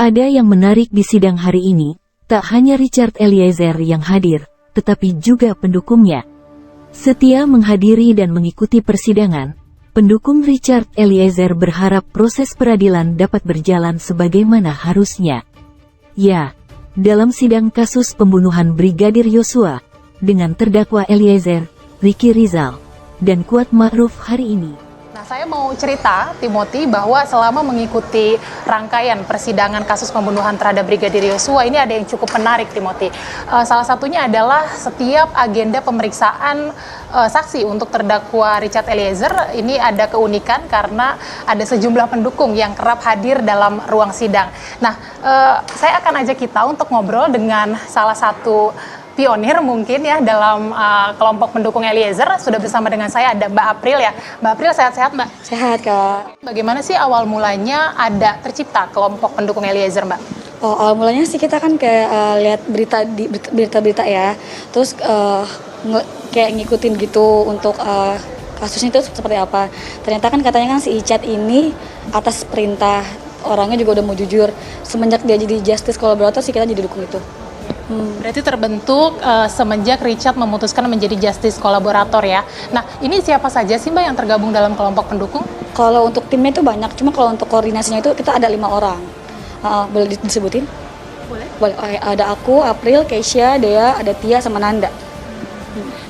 Ada yang menarik di sidang hari ini, tak hanya Richard Eliezer yang hadir, tetapi juga pendukungnya. Setia menghadiri dan mengikuti persidangan, pendukung Richard Eliezer berharap proses peradilan dapat berjalan sebagaimana harusnya. Ya, dalam sidang kasus pembunuhan Brigadir Yosua, dengan terdakwa Eliezer, Ricky Rizal, dan Kuat Ma'ruf hari ini. Nah, saya mau cerita, Timothy, bahwa selama mengikuti rangkaian persidangan kasus pembunuhan terhadap Brigadir Yosua, ini ada yang cukup menarik, Timothy. Salah satunya adalah setiap agenda pemeriksaan saksi untuk terdakwa Richard Eliezer, ini ada keunikan karena ada sejumlah pendukung yang kerap hadir dalam ruang sidang. Nah, saya akan ajak kita untuk ngobrol dengan salah satu pionir mungkin ya dalam kelompok pendukung Eliezer. Sudah bersama dengan saya ada Mbak April ya. Mbak April, sehat-sehat Mbak? Sehat, Kak. Bagaimana sih awal mulanya ada tercipta kelompok pendukung Eliezer, Mbak? Oh, awal mulanya sih kita kan kayak lihat berita-berita ya. Terus kayak ngikutin gitu untuk kasusnya itu seperti apa. Ternyata kan katanya kan si Icat ini atas perintah orangnya juga udah mau jujur. Semenjak dia jadi justice collaborator sih kita jadi dukung itu. Berarti terbentuk semenjak Richard memutuskan menjadi justice kolaborator ya. Nah, ini siapa saja sih Mbak yang tergabung dalam kelompok pendukung? Kalau untuk timnya itu banyak, cuma kalau untuk koordinasinya itu kita ada 5 orang. Boleh disebutin? Boleh. Boleh. Ada aku, April, Keisha, Dea, ada Tia, sama Nanda.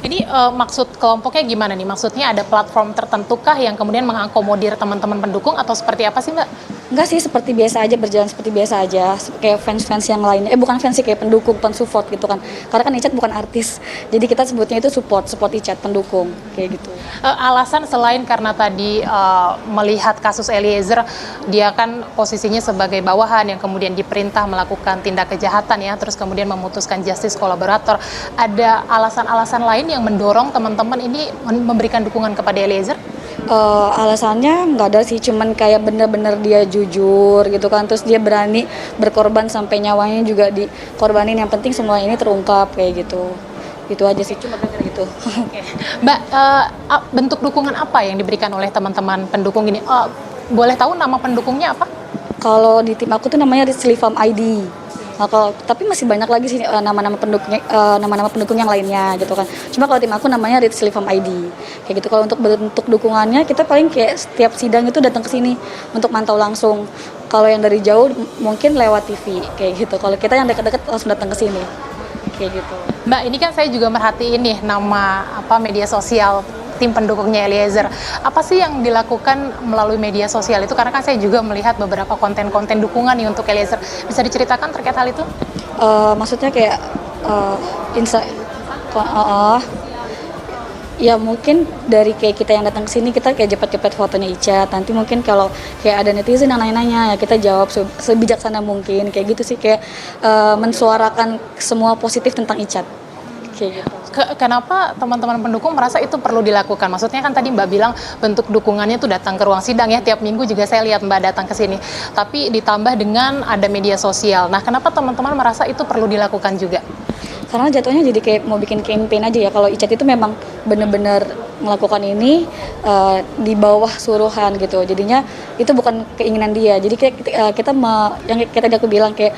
Ini maksud kelompoknya gimana nih? Maksudnya ada platform tertentukah yang kemudian mengakomodir teman-teman pendukung atau seperti apa sih Mbak? Enggak sih, seperti biasa aja, berjalan seperti biasa aja, kayak fans-fans yang lainnya. Bukan fans sih, kayak pendukung, support gitu kan. Karena kan Icat bukan artis, jadi kita sebutnya itu support Icat, pendukung, kayak gitu. Alasan selain karena tadi melihat kasus Eliezer, dia kan posisinya sebagai bawahan yang kemudian diperintah melakukan tindak kejahatan ya, terus kemudian memutuskan justice kolaborator. Ada alasan-alasan lain yang mendorong teman-teman ini memberikan dukungan kepada Eliezer? Alasannya nggak ada sih, cuman kayak bener-bener dia jujur gitu kan, terus dia berani berkorban sampai nyawanya juga dikorbanin, yang penting semua ini terungkap kayak gitu. Itu aja sih, cuma gara-gara gitu. Oke. Mbak, bentuk dukungan apa yang diberikan oleh teman-teman pendukung ini? Boleh tahu nama pendukungnya apa? Kalau di tim aku tuh namanya Rizli Farm ID. Nah, tapi masih banyak lagi sih nama-nama pendukung yang lainnya gitu kan. Cuma kalau tim aku namanya Rizli Farm ID. Kayak gitu. Kalau untuk bentuk dukungannya, kita paling kayak setiap sidang itu datang ke sini untuk mantau langsung. Kalau yang dari jauh mungkin lewat TV kayak gitu. Kalau kita yang dekat-dekat langsung datang ke sini. Kayak gitu. Mbak, ini kan saya juga merhatiin nih nama media sosial tim pendukungnya Eliezer. Apa sih yang dilakukan melalui media sosial itu? Karena kan saya juga melihat beberapa konten-konten dukungan nih untuk Eliezer. Bisa diceritakan terkait hal itu? Maksudnya kayak ya mungkin dari kayak kita yang datang ke sini, kita kayak jepet-jepet fotonya Icat. Nanti mungkin kalau kayak ada netizen yang nanya-nanya, ya kita jawab sebijaksana mungkin kayak gitu sih, kayak mensuarakan semua positif tentang Icat. Kayak gitu. Kenapa teman-teman pendukung merasa itu perlu dilakukan? Maksudnya kan tadi Mbak bilang bentuk dukungannya tuh datang ke ruang sidang ya, tiap minggu juga saya lihat Mbak datang ke sini. Tapi ditambah dengan ada media sosial. Nah, kenapa teman-teman merasa itu perlu dilakukan juga? Karena jatuhnya jadi kayak mau bikin campaign aja ya. Kalau Icat itu memang benar-benar melakukan ini di bawah suruhan gitu. Jadinya itu bukan keinginan dia. Jadi kayak yang tadi aku bilang kayak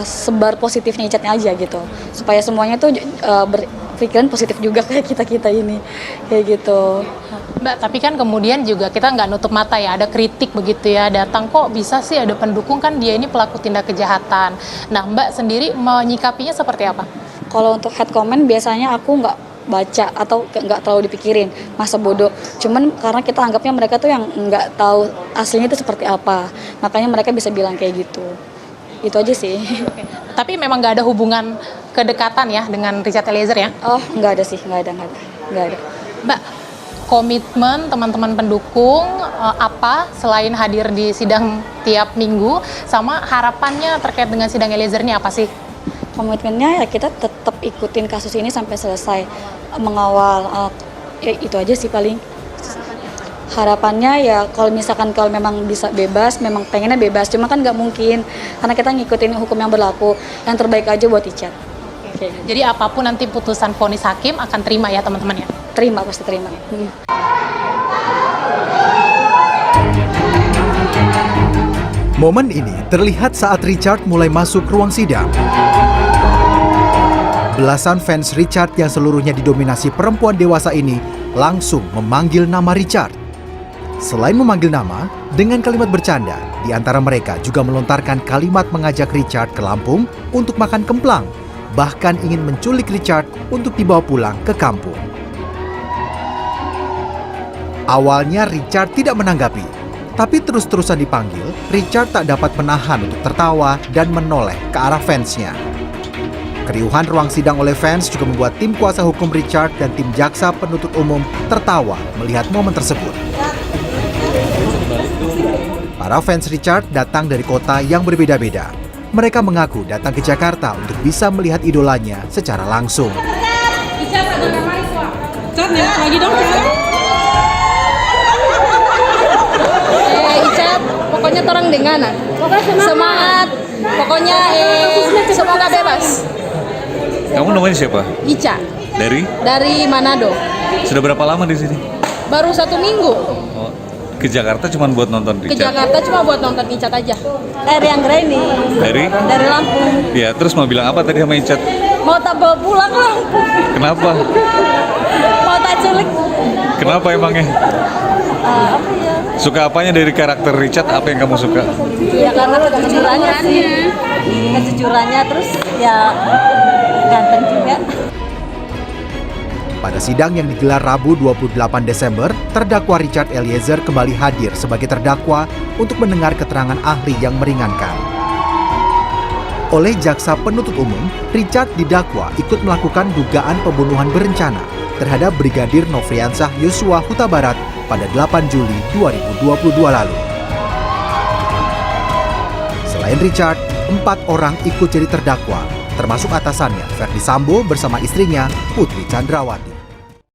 sebar positifnya Icatnya aja gitu. Supaya semuanya tuh berpikiran positif juga kayak kita ini. Kayak gitu. Mbak, tapi kan kemudian juga kita nggak nutup mata ya, ada kritik begitu ya, datang kok bisa sih ada pendukung, kan dia ini pelaku tindak kejahatan. Nah, Mbak sendiri menyikapinya seperti apa? Kalau untuk head comment biasanya aku nggak baca atau nggak terlalu dipikirin, masa bodoh. Cuman karena kita anggapnya mereka tuh yang nggak tahu aslinya itu seperti apa, makanya mereka bisa bilang kayak gitu. Itu aja sih. Oke. Tapi memang nggak ada hubungan kedekatan ya dengan Richard Eliezer ya? Oh, nggak ada sih, nggak ada. Mbak, komitmen teman-teman pendukung apa selain hadir di sidang tiap minggu, sama harapannya terkait dengan sidang Eliezer ini apa sih? Komitmennya ya kita tetap ikutin kasus ini sampai selesai, mengawal. Ya itu aja sih paling. Harapannya ya kalau memang bisa bebas, memang pengennya bebas, cuma kan nggak mungkin karena kita ngikutin hukum yang berlaku. Yang terbaik aja buat Icat. Oke. Jadi apapun nanti putusan vonis hakim akan terima ya teman-teman ya? Terima, pasti terima. Momen ini terlihat saat Richard mulai masuk ruang sidang. Belasan fans Richard yang seluruhnya didominasi perempuan dewasa ini langsung memanggil nama Richard. Selain memanggil nama, dengan kalimat bercanda, di antara mereka juga melontarkan kalimat mengajak Richard ke Lampung untuk makan kemplang, bahkan ingin menculik Richard untuk dibawa pulang ke kampung. Awalnya Richard tidak menanggapi, tapi terus-terusan dipanggil, Richard tak dapat menahan untuk tertawa dan menoleh ke arah fansnya. Keriuhan ruang sidang oleh fans juga membuat tim kuasa hukum Richard dan tim jaksa penuntut umum tertawa melihat momen tersebut. Para fans Richard datang dari kota yang berbeda-beda. Mereka mengaku datang ke Jakarta untuk bisa melihat idolanya secara langsung. Icat, pokoknya torang dengan semangat, pokoknya semoga bebas. Kamu namanya siapa? Ica dari Manado. Sudah berapa lama di sini? Baru 1 minggu. Oh, ke Jakarta cuma buat nonton Ke Richard? Jakarta cuma buat nonton Icat aja. Dari Anggreni. Dari Lampung. Ya, terus mau bilang apa tadi sama Icat? Mau tak bawa pulang Lampung. Kenapa? Mau tak culik. Kenapa emangnya? Apa ya? Suka apanya dari karakter Richard? Apa yang kamu suka? Ya karena kejujurannya sih. Kejujurannya terus ya ganteng juga. Pada sidang yang digelar Rabu 28 Desember, terdakwa Richard Eliezer kembali hadir sebagai terdakwa untuk mendengar keterangan ahli yang meringankan. Oleh jaksa penuntut umum, Richard didakwa ikut melakukan dugaan pembunuhan berencana terhadap Brigadir Nofriansah Yosua Huta Barat pada 8 Juli 2022 lalu. Selain Richard, 4 orang ikut jadi terdakwa, termasuk atasannya Verdi Sambo bersama istrinya Putri Chandrawati.